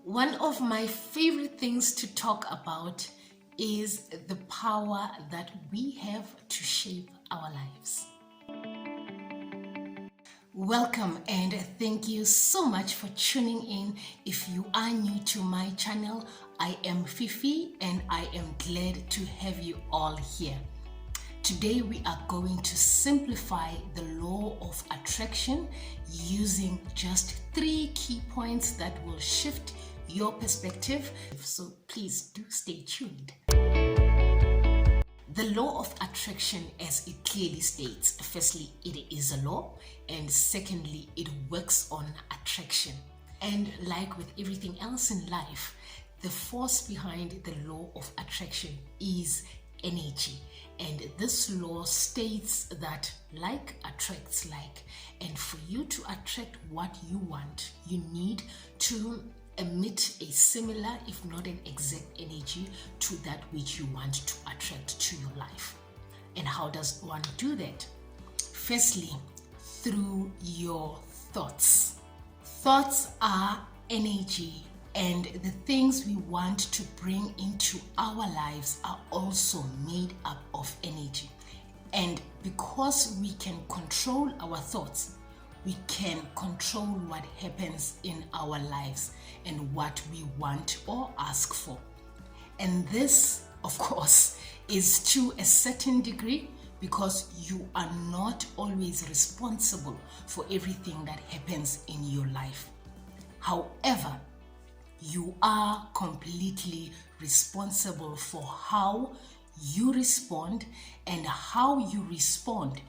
One of my favorite things to talk about is the power that we have to shape our lives. Welcome and thank you so much for tuning in. If you are new to my channel, I am Fifi and I am glad to have you all here. Today we are going to simplify the law of attraction using just 3 key points that will shift your perspective. So please do stay tuned. The law of attraction, as it clearly states, firstly, it is a law, and secondly, it works on attraction. And like with everything else in life, the force behind the law of attraction is energy. And this law states that like attracts like, and for you to attract what you want, you need to emit a similar, if not an exact energy to that which you want to attract to your life. And how does one do that? Firstly, through your thoughts. Thoughts are energy, and the things we want to bring into our lives are also made up of energy. And because we can control our thoughts, we can control what happens in our lives and what we want or ask for. And this, of course, is to a certain degree because you are not always responsible for everything that happens in your life. However, you are completely responsible for how you respond, and how you respond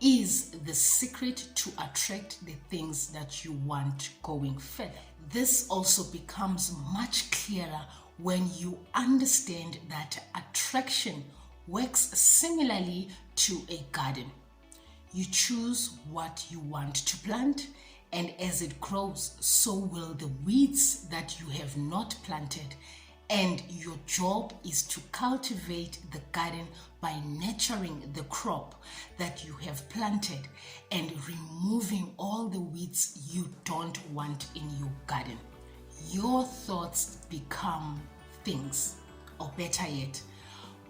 is the secret to attract the things that you want going further. This also becomes much clearer when you understand that attraction works similarly to a garden. You choose what you want to plant, and as it grows, so will the weeds that you have not planted. And your job is to cultivate the garden by nurturing the crop that you have planted and removing all the weeds you don't want in your garden. Your thoughts become things, or better yet,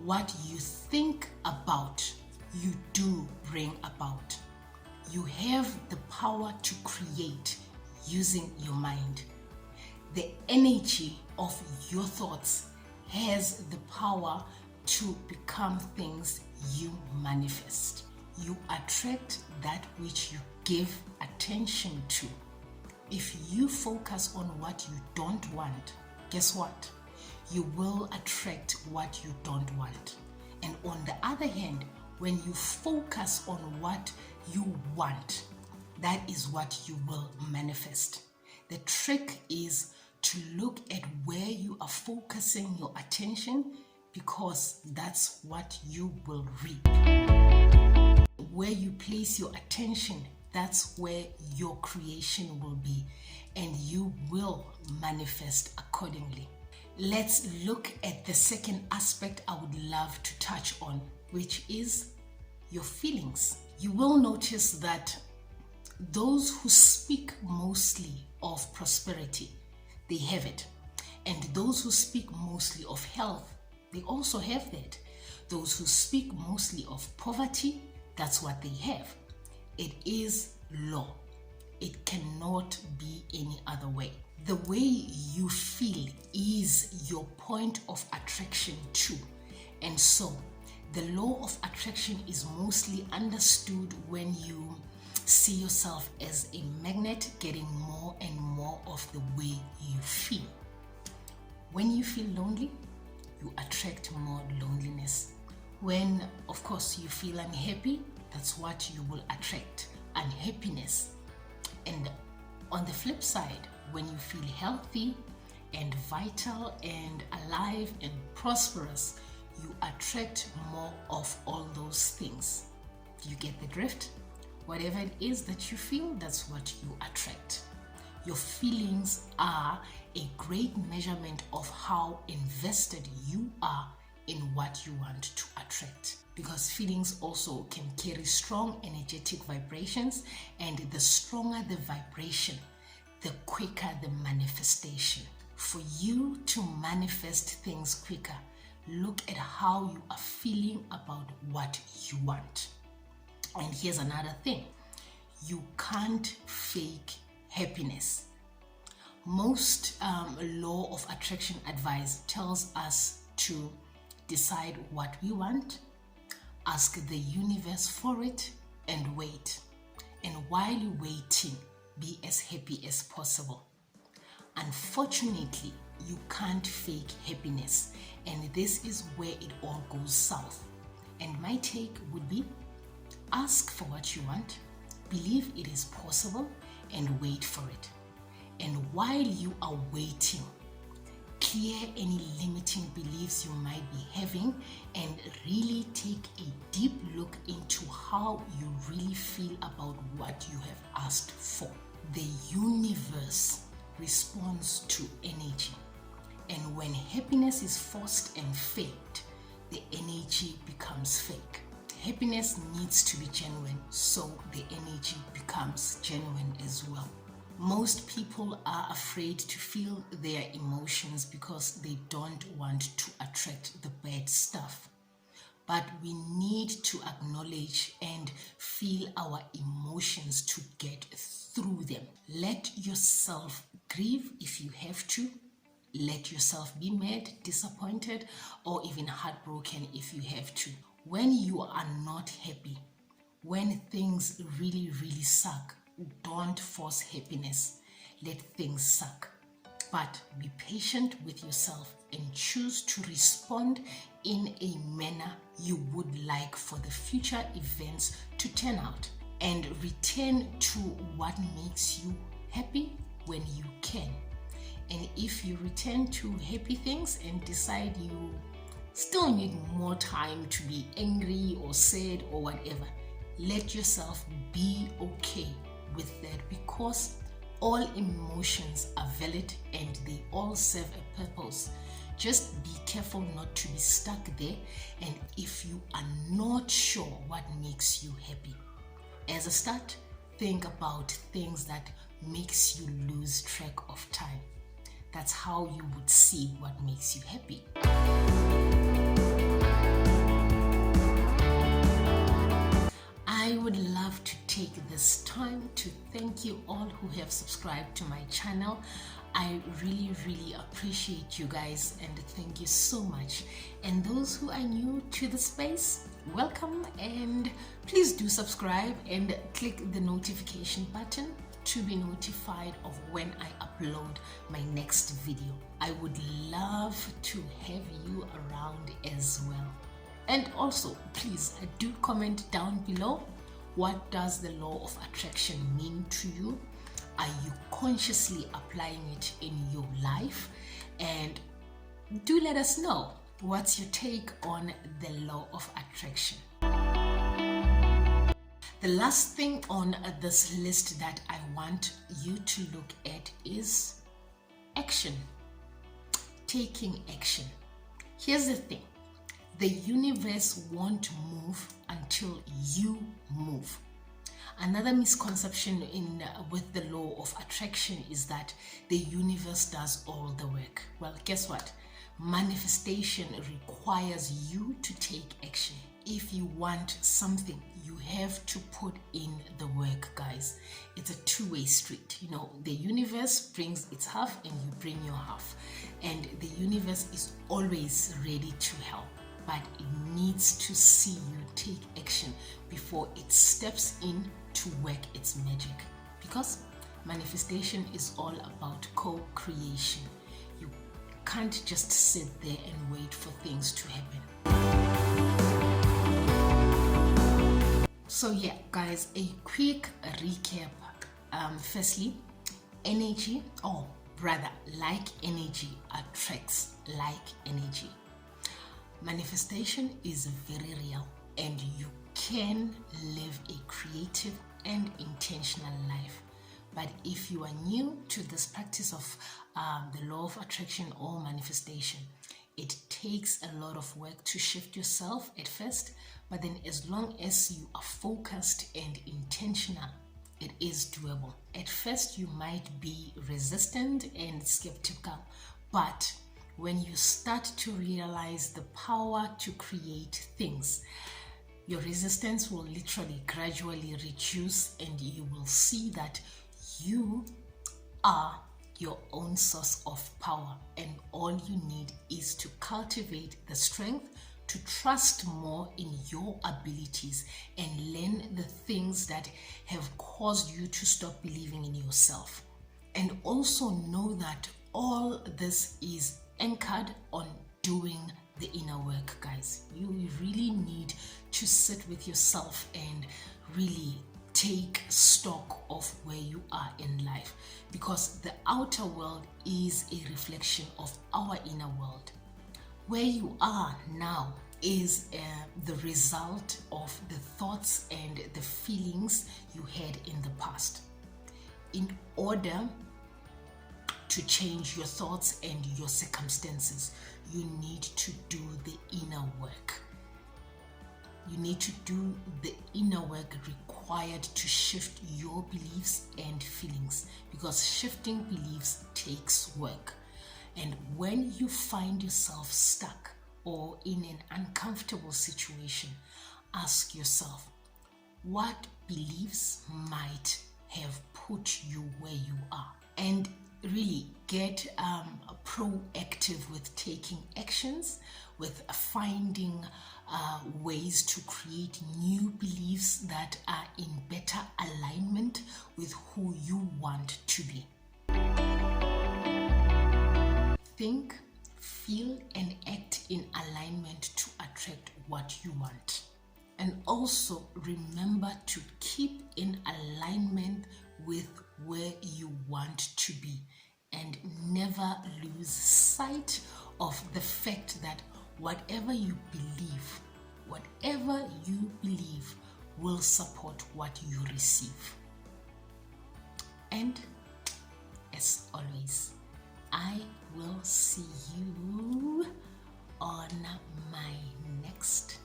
what you think about, you do bring about. You have the power to create using your mind. The energy of your thoughts has the power to become things you manifest. You attract that which you give attention to. If you focus on what you don't want, guess what? You will attract what you don't want. And on the other hand, when you focus on what you want, that is what you will manifest. The trick is to look at where you are focusing your attention, because that's what you will reap. Where you place your attention, that's where your creation will be, and you will manifest accordingly. Let's look at the second aspect I would love to touch on, which is your feelings. You will notice that those who speak mostly of prosperity, they have it. And those who speak mostly of health, they also have that. Those who speak mostly of poverty, that's what they have. It is law. It cannot be any other way. The way you feel is your point of attraction too. And so, the law of attraction is mostly understood when you see yourself as a magnet getting more and more of the way you feel. When you feel lonely, you attract more loneliness. When, of course, you feel unhappy, that's what you will attract, unhappiness. And on the flip side, when you feel healthy and vital and alive and prosperous, you attract more of all those things. Do you get the drift? Whatever it is that you feel, that's what you attract. Your feelings are a great measurement of how invested you are in what you want to attract. Because feelings also can carry strong energetic vibrations, and the stronger the vibration, the quicker the manifestation. For you to manifest things quicker, look at how you are feeling about what you want. And here's another thing. You can't fake happiness. Most law of attraction advice tells us to decide what we want, ask the universe for it, and wait. And while you're waiting, be as happy as possible. Unfortunately, you can't fake happiness, and this is where it all goes south. And my take would be, ask for what you want, believe it is possible, and wait for it. And while you are waiting, clear any limiting beliefs you might be having and really take a deep look into how you really feel about what you have asked for. The universe responds to energy, and when happiness is forced and faked, the energy becomes fake. Happiness needs to be genuine, so the energy becomes genuine as well. Most people are afraid to feel their emotions because they don't want to attract the bad stuff. But we need to acknowledge and feel our emotions to get through them. Let yourself grieve if you have to. Let yourself be mad, disappointed, or even heartbroken if you have to. When you are not happy, when things really, really suck, don't force happiness. Let things suck. But be patient with yourself and choose to respond in a manner you would like for the future events to turn out. And return to what makes you happy when you can. And if you return to happy things and decide you still need more time to be angry or sad or whatever, let yourself be okay with that, because all emotions are valid and they all serve a purpose. Just be careful not to be stuck there, and if you are not sure what makes you happy, as a start, think about things that makes you lose track of time. That's how you would see what makes you happy. I would love to take this time to thank you all who have subscribed to my channel. I really, really appreciate you guys, and thank you so much. And those who are new to the space, welcome, and please do subscribe and click the notification button to be notified of when I upload my next video. I would love to have you around as well. And also, please do comment down below, what does the law of attraction mean to you? Are you consciously applying it in your life? And do let us know, what's your take on the law of attraction? The last thing on this list that I want you to look at is action. Taking action. Here's the thing. The universe won't move until you move. Another misconception with the law of attraction is that the universe does all the work. Well, guess what? Manifestation requires you to take action. If you want something, you have to put in the work, guys. It's a two-way street. You know, the universe brings its half and you bring your half. And the universe is always ready to help, but it needs to see you take action before it steps in to work its magic. Because manifestation is all about co-creation. You can't just sit there and wait for things to happen. So yeah, guys, a quick recap. Firstly, energy, or rather, like energy attracts like energy. Manifestation is very real, and you can live a creative and intentional life. But if you are new to this practice of the law of attraction or manifestation, it takes a lot of work to shift yourself at first, but then as long as you are focused and intentional, it is doable. At first, you might be resistant and skeptical, But when you start to realize the power to create things, your resistance will literally gradually reduce, and you will see that you are your own source of power, and all you need is to cultivate the strength to trust more in your abilities and learn the things that have caused you to stop believing in yourself. And also know that all this is anchored on doing the inner work, guys. You really need to sit with yourself and really take stock of where you are in life, because the outer world is a reflection of our inner world. Where you are now is the result of the thoughts and the feelings you had in the past. In order to change your thoughts and your circumstances, you need to do the inner work. You need to do the inner work required to shift your beliefs and feelings, because shifting beliefs takes work. And when you find yourself stuck or in an uncomfortable situation, ask yourself, what beliefs might have put you where you are? And really get proactive with taking actions, with finding ways to create new beliefs that are in better alignment with who you want to be. Think, feel, and act in alignment to attract what you want. And also remember to keep in alignment with where you want to be, and never lose sight of the fact that whatever you believe will support what you receive. And as always, I will see you on my next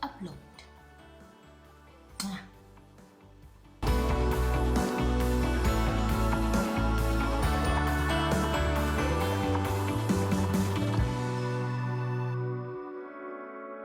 upload.